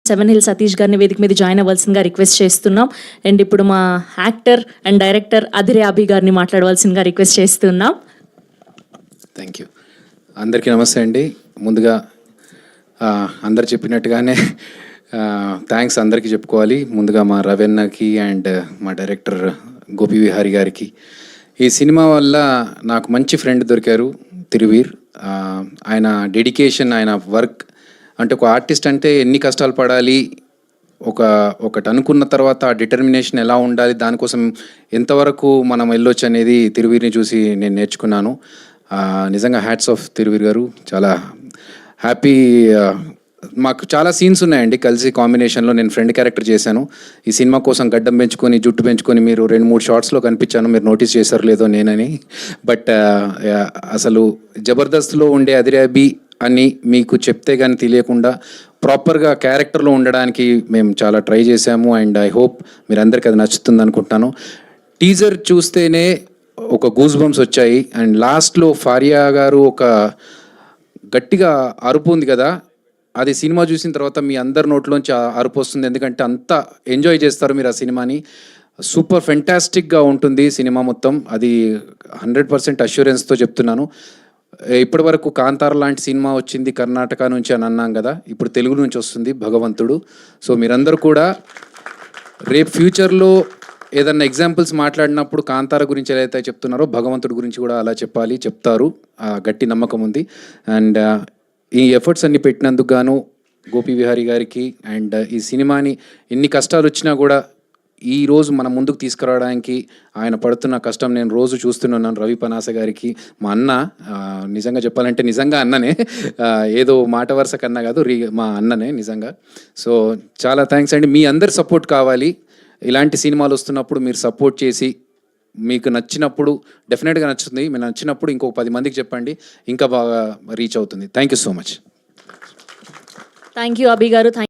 Seven hill Satish గారిని వేదిక మీద జాయిన్ అవ్వాల్సిందిగా రిక్వెస్ట్ చేస్తున్నాం. అండ్ ఇప్పుడు మా యాక్టర్ అండ్ డైరెక్టర్ అదిరే అభి గారిని మాట్లాడవలసిందిగా రిక్వెస్ట్ చేస్తున్నాం. Thank you. అందరికీ నమస్తే అండి. ముందుగా అందరు చెప్పినట్టుగానే థ్యాంక్స్ అందరికీ చెప్పుకోవాలి. ముందుగా మా రవీన్నకి అండ్ మా డైరెక్టర్ గోపి విహారీ గారికి. ఈ సినిమా వల్ల నాకు మంచి ఫ్రెండ్ దొరికారు, తిరువీర్. ఆయన డెడికేషన్, ఆయన వర్క్, అంటే ఒక ఆర్టిస్ట్ అంటే ఎన్ని కష్టాలు పడాలి, ఒకటి అనుకున్న తర్వాత ఆ డిటర్మినేషన్ ఎలా ఉండాలి, దానికోసం ఎంతవరకు మనం వెళ్ళొచ్చు అనేది తిరువీర్ని చూసి నేను నేర్చుకున్నాను. నిజంగా హ్యాట్స్ ఆఫ్ తిరువీర్ గారు. చాలా హ్యాపీ. మాకు చాలా సీన్స్ ఉన్నాయండి కలిసి కాంబినేషన్లో. నేను ఫ్రెండ్ క్యారెక్టర్ చేశాను ఈ సినిమా కోసం. గడ్డం పెంచుకొని జుట్టు పెంచుకొని మీరు 2-3 షార్ట్స్లో కనిపించాను. మీరు నోటీస్ చేశారు లేదో నేనని. బట్ అసలు జబర్దస్త్లో ఉండే అదిరే అభి అని మీకు చెప్తే కానీ తెలియకుండా ప్రాపర్గా క్యారెక్టర్లో ఉండడానికి మేము చాలా ట్రై చేశాము. అండ్ ఐ హోప్ మీరందరికీ అది నచ్చుతుంది అనుకుంటున్నాను. టీజర్ చూస్తేనే ఒక గూస్ బంప్స్ వచ్చాయి. అండ్ లాస్ట్లో ఫారియా గారు ఒక గట్టిగా అరుపు ఉంది కదా, అది సినిమా చూసిన తర్వాత మీ అందరి నోట్లోంచి అరుపు వస్తుంది. ఎందుకంటే అంత ఎంజాయ్ చేస్తారు మీరు ఆ సినిమాని. సూపర్ ఫెంటాస్టిక్గా ఉంటుంది సినిమా మొత్తం. అది 100% అష్యూరెన్స్తో చెప్తున్నాను. ఇప్పటి వరకు కాంతార లాంటి సినిమా వచ్చింది కర్ణాటక నుంచి అని అన్నాం కదా, ఇప్పుడు తెలుగు నుంచి వస్తుంది భగవంతుడు. సో మీరందరూ కూడా రేపు ఫ్యూచర్లో ఏదన్నా ఎగ్జాంపుల్స్ మాట్లాడినప్పుడు కాంతార గురించి ఎలా అయితే చెప్తున్నారో భగవంతుడి గురించి కూడా అలా చెప్తారు. గట్టి నమ్మకం ఉంది. అండ్ ఈ ఎఫర్ట్స్ అన్ని పెట్టినందుకు గాను గోపి విహారీ గారికి, అండ్ ఈ సినిమాని ఎన్ని కష్టాలు వచ్చినా కూడా ఈరోజు మనం ముందుకు తీసుకురావడానికి ఆయన పడుతున్న కష్టం నేను రోజు చూస్తున్నాను. రవి పనాస గారికి, మా అన్న, నిజంగా చెప్పాలంటే నిజంగా అన్ననే, ఏదో మాట వరుస కన్నా కాదు, మా అన్ననే నిజంగా. సో చాలా థ్యాంక్స్ అండి. మీ అందరి సపోర్ట్ కావాలి. ఇలాంటి సినిమాలు వస్తున్నప్పుడు మీరు సపోర్ట్ చేసి, మీకు నచ్చినప్పుడు డెఫినెట్గా నచ్చుతుంది. మీరు నచ్చినప్పుడు ఇంకొక 10 మందికి చెప్పండి, ఇంకా బాగా రీచ్ అవుతుంది. Thank you so much. Thank you Abhi గారు.